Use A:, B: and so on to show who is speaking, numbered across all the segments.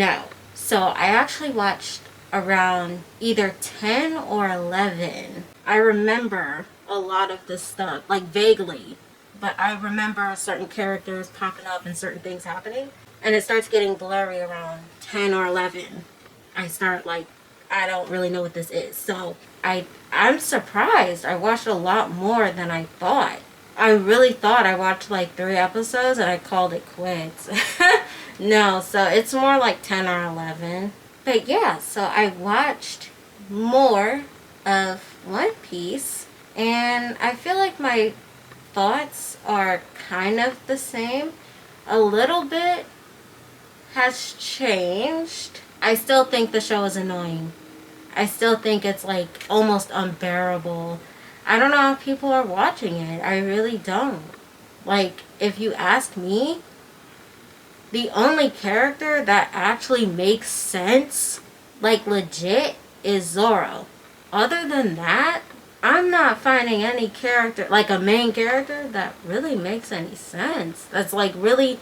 A: No. So I actually watched around either 10 or 11. I remember a lot of this stuff, like vaguely, but I remember certain characters popping up and certain things happening. And it starts getting blurry around 10 or 11. I start like, I don't really know what this is. So I'm surprised. I watched a lot more than I thought. I really thought I watched like 3 episodes and I called it quits. No, so it's more like 10 or 11. But yeah, so I watched more of One Piece, and I feel like my thoughts are kind of the same. A little bit has changed. I still think the show is annoying. I still think it's like almost unbearable. I don't know how people are watching it. I really don't. Like, if you ask me, the only character that actually makes sense, like legit, is Zoro. Other than that, I'm not finding any character, like a main character, that really makes any sense. That's like really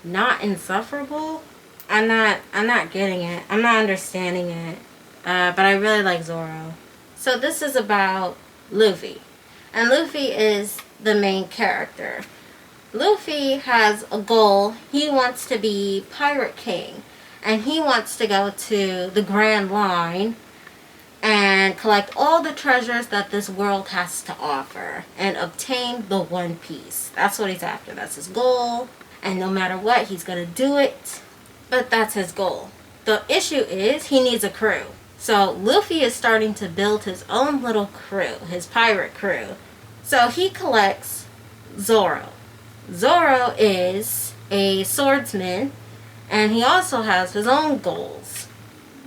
A: not insufferable. I'm not getting it. I'm not understanding it. But I really like Zoro. So this is about Luffy. And Luffy is the main character. Luffy has a goal. He wants to be Pirate King. And he wants to go to the Grand Line and collect all the treasures that this world has to offer and obtain the One Piece. That's what he's after. That's his goal. And no matter what, he's going to do it. But that's his goal. The issue is he needs a crew. So Luffy is starting to build his own little crew, his pirate crew. So he collects Zoro. Zoro is a swordsman, and he also has his own goals.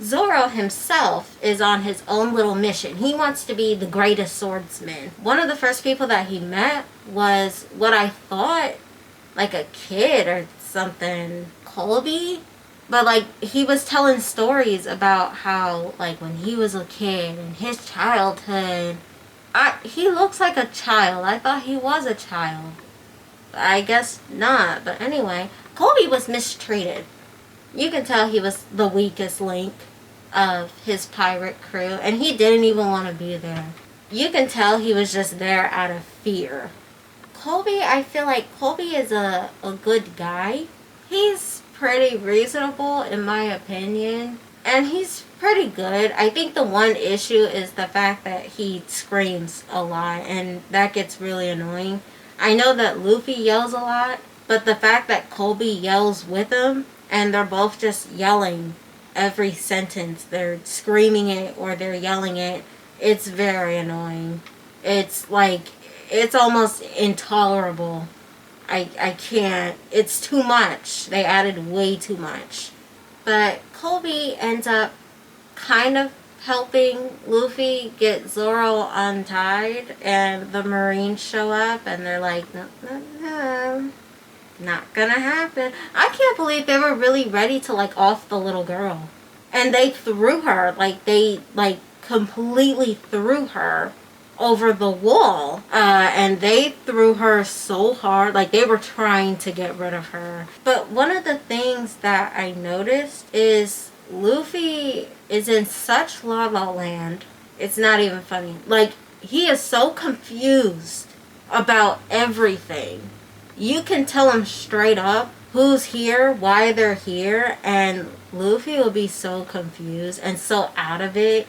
A: Zoro himself is on his own little mission. He wants to be the greatest swordsman. One of the first people that he met was what I thought, like a kid or something, Colby. But like, he was telling stories about how, like, when he was a kid and his childhood, he looks like a child. I thought he was a child. I guess not. But anyway, Colby was mistreated. You can tell he was the weakest link of his pirate crew, and he didn't even want to be there. You can tell he was just there out of fear. Colby, I feel like Colby is a good guy. He's pretty reasonable in my opinion, and he's pretty good. I think the one issue is the fact that he screams a lot, and that gets really annoying. I know that Luffy yells a lot, but the fact that Colby yells with him, and they're both just yelling every sentence, they're screaming it or they're yelling it, it's very annoying. It's like, it's almost intolerable. I can't. It's too much. They added way too much. But Colby ends up kind of helping Luffy get Zoro untied, and the Marines show up and they're like, no, not gonna happen. I can't believe they were really ready to like off the little girl. And they threw her, like they like completely threw her over the wall, and they threw her so hard, like they were trying to get rid of her. But one of the things that I noticed is Luffy is in such La La Land, it's not even funny. Like, he is so confused about everything. You can tell him straight up who's here, why they're here, and Luffy will be so confused and so out of it.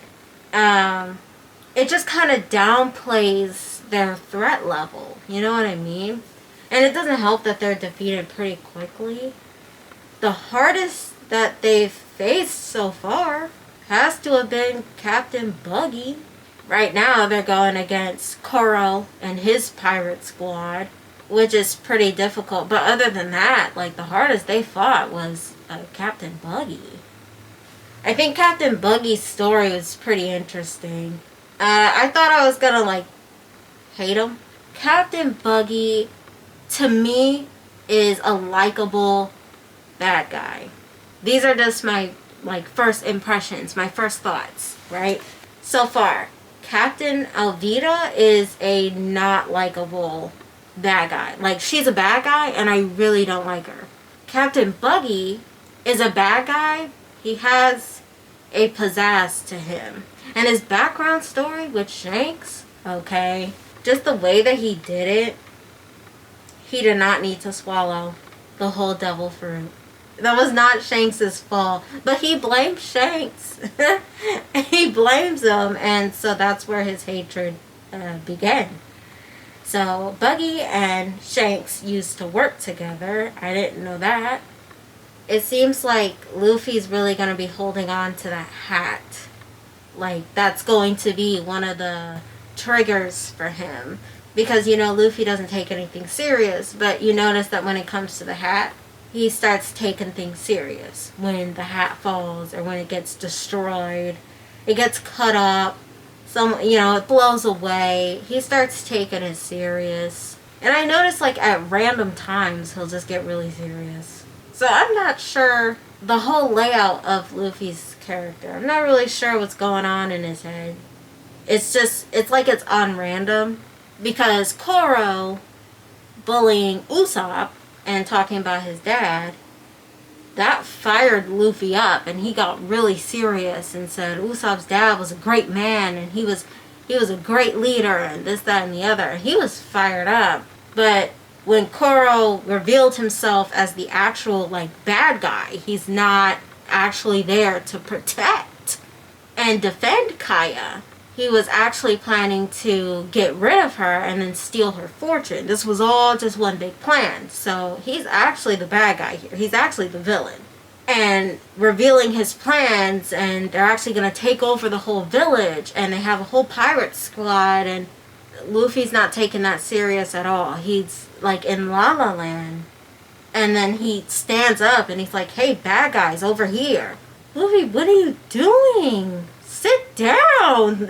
A: It just kind of downplays their threat level. You know what I mean? And it doesn't help that they're defeated pretty quickly. The hardest that they've faced so far has to have been Captain Buggy. Right now they're going against Koro and his pirate squad, which is pretty difficult. But other than that, like, the hardest they fought was Captain Buggy. I think Captain Buggy's story was pretty interesting. I thought I was gonna, like, hate him. Captain Buggy, to me, is a likable bad guy. These are just my, like, first impressions, my first thoughts, right? So far, Captain Alvida is a not likable bad guy. Like, she's a bad guy, and I really don't like her. Captain Buggy is a bad guy, He has a pizzazz to him. And his background story with Shanks, okay, just the way that he did it, he did not need to swallow the whole devil fruit. That was not Shanks' fault, but he blames Shanks. He blames him, and so that's where his hatred began. So Buggy and Shanks used to work together. I didn't know that. It seems like Luffy's really going to be holding on to that hat. Like, that's going to be one of the triggers for him. Because, you know, Luffy doesn't take anything serious, but you notice that when it comes to the hat, he starts taking things serious. When the hat falls or when it gets destroyed, it gets cut up, it blows away. He starts taking it serious. And I notice, like, at random times, he'll just get really serious. So I'm not sure the whole layout of Luffy's character. I'm not really sure what's going on in his head. It's like it's on random. Because Koro bullying Usopp and talking about his dad, that fired Luffy up, and he got really serious and said Usopp's dad was a great man and he was a great leader and this, that, and the other. He was fired up. But when Koro revealed himself as the actual, like, bad guy, he's not actually there to protect and defend Kaya. He was actually planning to get rid of her and then steal her fortune. This was all just one big plan. So he's actually the bad guy here. He's actually the villain. And revealing his plans, and they're actually going to take over the whole village, and they have a whole pirate squad, and Luffy's not taking that serious at all. He's like in La La Land. And then he stands up and he's like, hey, bad guys, over here. Luffy, what are you doing? Sit down.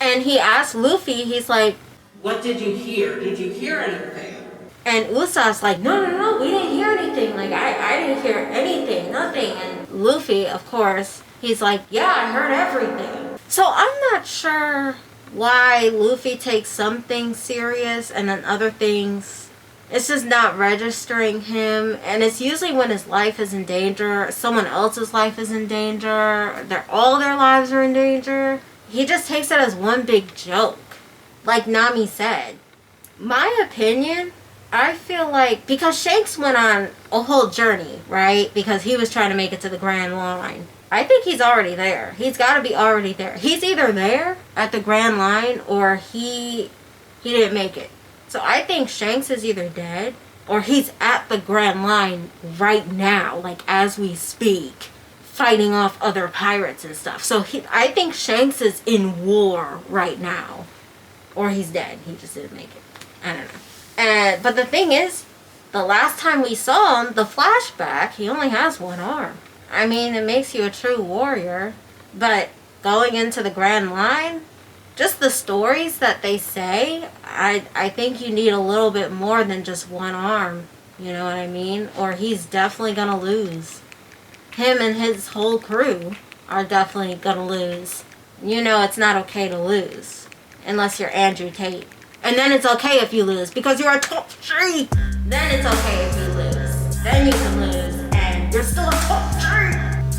A: And he asked Luffy, he's like,
B: what did you hear? Did you hear anything?
A: And Usopp's like, no, we didn't hear anything. Like, I didn't hear anything, nothing. And Luffy, of course, he's like, yeah, I heard everything. So I'm not sure why Luffy takes some things serious and then other things, it's just not registering him. And it's usually when his life is in danger, someone else's life is in danger, all their lives are in danger. He just takes it as one big joke. Like Nami said. My opinion, I feel like, because Shanks went on a whole journey, right? Because he was trying to make it to the Grand Line. I think he's already there. He's got to be already there. He's either there at the Grand Line or he didn't make it. So I think Shanks is either dead or he's at the Grand Line right now, like as we speak, fighting off other pirates and stuff. So I think Shanks is in war right now. Or he's dead. He just didn't make it. I don't know. But the thing is, the last time we saw him, the flashback, he only has one arm. I mean, it makes you a true warrior. But going into the Grand Line, just the stories that they say, I think you need a little bit more than just one arm. You know what I mean? Or he's definitely going to lose. Him and his whole crew are definitely going to lose. You know it's not okay to lose. Unless you're Andrew Tate. And then it's okay if you lose. Because you're a top 3. Then it's okay if you lose. Then you can lose. And you're still a top 3.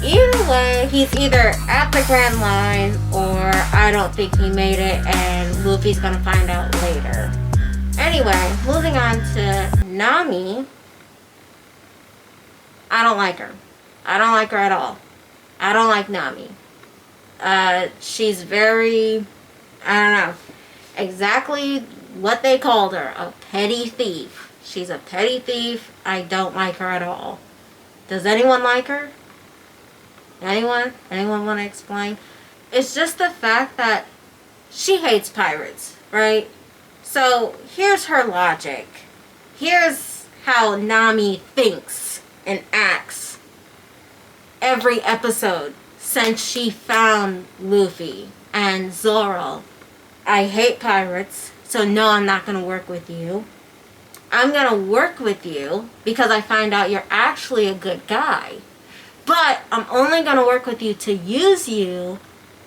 A: Either way, he's either at the Grand Line or I don't think he made it and Luffy's gonna find out later. Anyway, moving on to Nami. I don't like her. I don't like her at all. I don't like Nami. She's very, I don't know, exactly what they called her, a petty thief. She's a petty thief. I don't like her at all. Does anyone like her? Anyone? Anyone want to explain? It's just the fact that she hates pirates, right? So here's her logic. Here's how Nami thinks and acts every episode since she found Luffy and Zoro. I hate pirates, so no, I'm not going to work with you. I'm going to work with you because I find out you're actually a good guy. But I'm only going to work with you to use you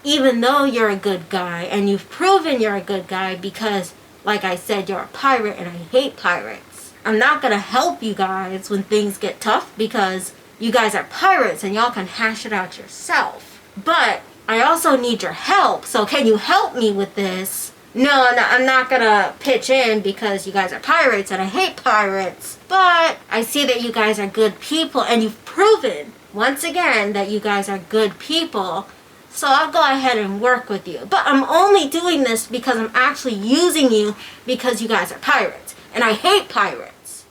A: even though you're a good guy. And you've proven you're a good guy because, like I said, you're a pirate and I hate pirates. I'm not going to help you guys when things get tough because you guys are pirates and y'all can hash it out yourself. But I also need your help, so can you help me with this? No, I'm not gonna pitch in because you guys are pirates and I hate pirates. But I see that you guys are good people and you've proven, once again, that you guys are good people. So I'll go ahead and work with you. But I'm only doing this because I'm actually using you because you guys are pirates. And I hate pirates.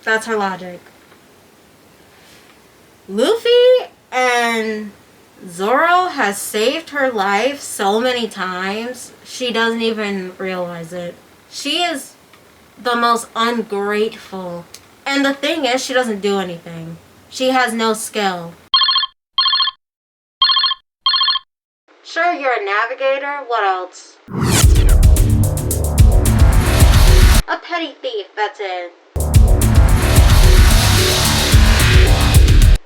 A: That's her logic. Luffy and Zoro has saved her life so many times, she doesn't even realize it. She is the most ungrateful. And the thing is, she doesn't do anything. She has no skill. Sure, you're a navigator. What else? A petty thief, that's it.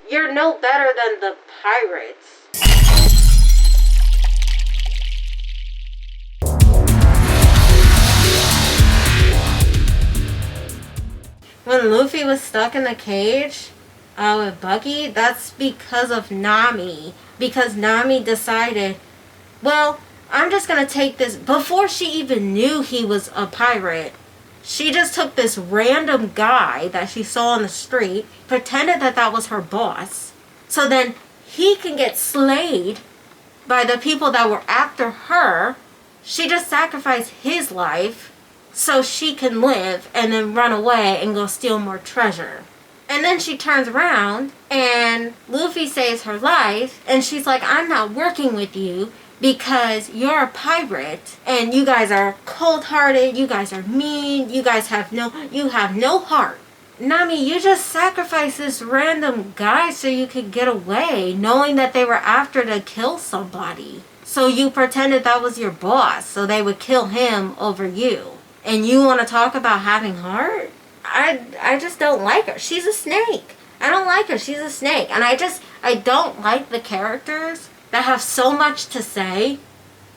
A: You're no better than the pirates. When Luffy was stuck in the cage with Buggy, that's because of Nami. Because Nami decided, well, I'm just going to take this. Before she even knew he was a pirate, she just took this random guy that she saw on the street, pretended that that was her boss, so then he can get slayed by the people that were after her. She just sacrificed his life so she can live and then run away and go steal more treasure. And then she turns around and Luffy saves her life and she's like, I'm not working with you because you're a pirate and you guys are cold-hearted, you guys are mean, you have no heart. Nami, you just sacrificed this random guy so you could get away, knowing that they were after to kill somebody. So you pretended that was your boss so they would kill him over you. And you want to talk about having heart? I just don't like her. She's a snake. I don't like her. She's a snake. And I don't like the characters that have so much to say.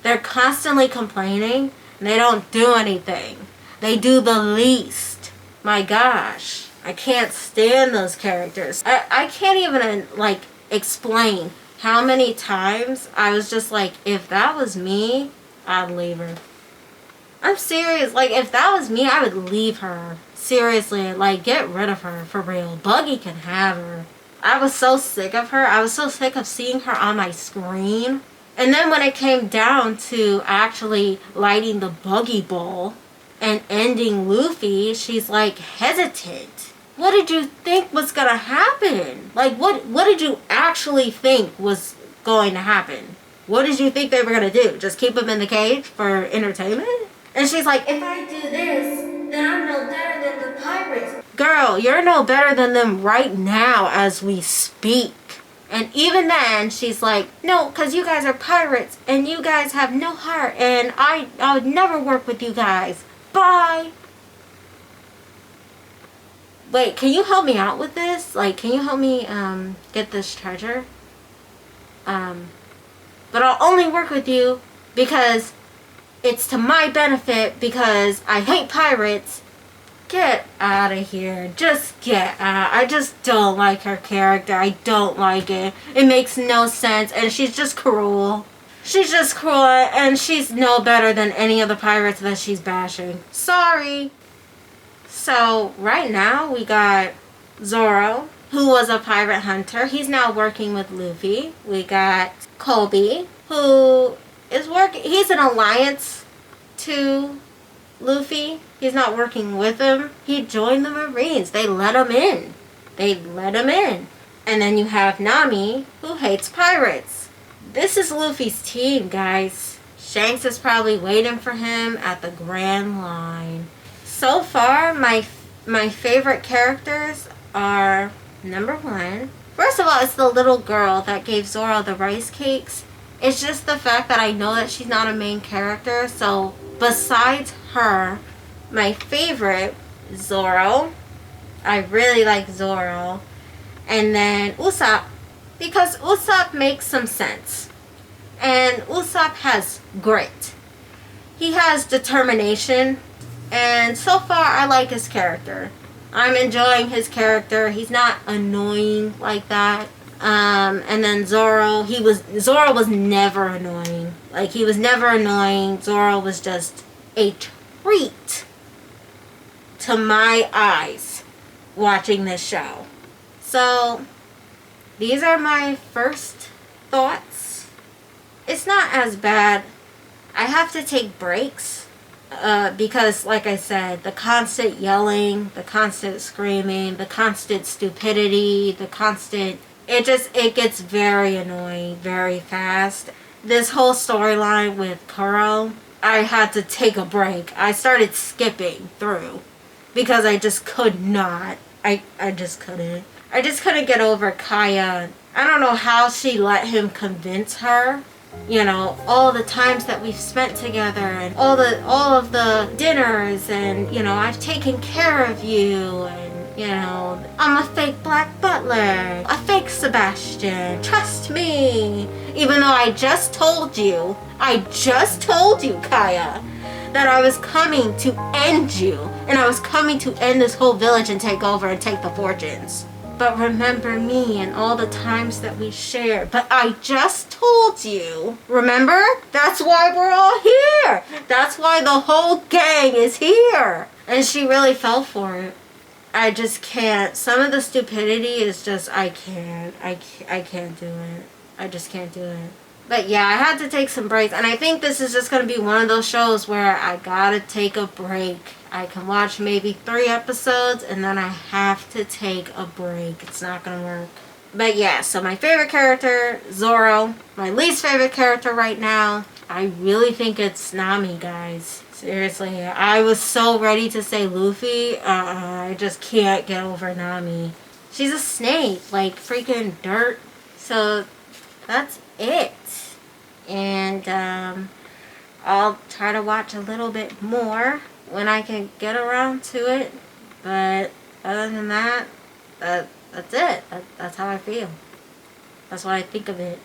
A: They're constantly complaining and they don't do anything. They do the least. My gosh, I can't stand those characters. I can't even explain how many times I was just like, if that was me, I'd leave her. I'm serious. Like, if that was me, I would leave her. Seriously, get rid of her for real. Buggy can have her. I was so sick of her. I was so sick of seeing her on my screen. And then when it came down to actually lighting the Buggy Bowl and ending Luffy, she's hesitant. What did you think was gonna happen? What did you actually think was going to happen? What did you think they were gonna do? Just keep him in the cage for entertainment? And she's like, if I do this, then I'm no better than the pirates. Girl, you're no better than them right now as we speak. And even then, she's like, no, because you guys are pirates and you guys have no heart and I would never work with you guys. Bye. Wait, can you help me out with this? Can you help me get this treasure? But I'll only work with you because it's to my benefit because I hate pirates. Get out of here. Just get out. I just don't like her character. I don't like it. It makes no sense. And she's just cruel. She's just cruel. And she's no better than any of the pirates that she's bashing. Sorry. So, right now, we got Zoro, who was a pirate hunter. He's now working with Luffy. We got Kobe, who is working. He's an alliance to Luffy. He's not working with him. He joined the Marines. They let him in. And then you have Nami, who hates pirates. This is Luffy's team, guys. Shanks is probably waiting for him at the Grand Line. So far, my favorite characters are, number one, first of all, it's the little girl that gave Zoro the rice cakes. It's just the fact that I know that she's not a main character. So besides her, my favorite, Zoro. I really like Zoro. And then Usopp, because Usopp makes some sense. And Usopp has grit. he has determination, and so far I like his character. I'm enjoying his character. He's not annoying like that. And then Zoro was never annoying. Like, he was never annoying. Zoro was just a treat to my eyes watching this show. So, these are my first thoughts. It's not as bad. I have to take breaks because, like I said, the constant yelling, the constant screaming, the constant stupidity, it gets very annoying very fast. This whole storyline with Kuro, I had to take a break. I started skipping through because I just could not. I just couldn't. I just couldn't get over Kaya. I don't know how she let him convince her. You know, all the times that we've spent together and all of the dinners, and, you know, I've taken care of you, and, you know, I'm a fake black butler, a fake Sebastian, trust me. Even though I just told you, Kaya, that I was coming to end you, and I was coming to end this whole village and take over and take the fortunes. But remember me and all the times that we shared. But I just told you. Remember? That's why we're all here. That's why the whole gang is here. And she really fell for it. I just can't. Some of the stupidity is just, I can't do it. I just can't do it. But yeah, I had to take some breaks. And I think this is just going to be one of those shows where I gotta take a break. I can watch maybe 3 episodes and then I have to take a break. It's not going to work. But yeah, so my favorite character, Zoro. My least favorite character right now, I really think it's Nami, guys. Seriously, I was so ready to say Luffy. I just can't get over Nami. She's a snake, like freaking dirt. So that's it. And I'll try to watch a little bit more when I can get around to it. But other than that, that's it. That's how I feel. That's what I think of it.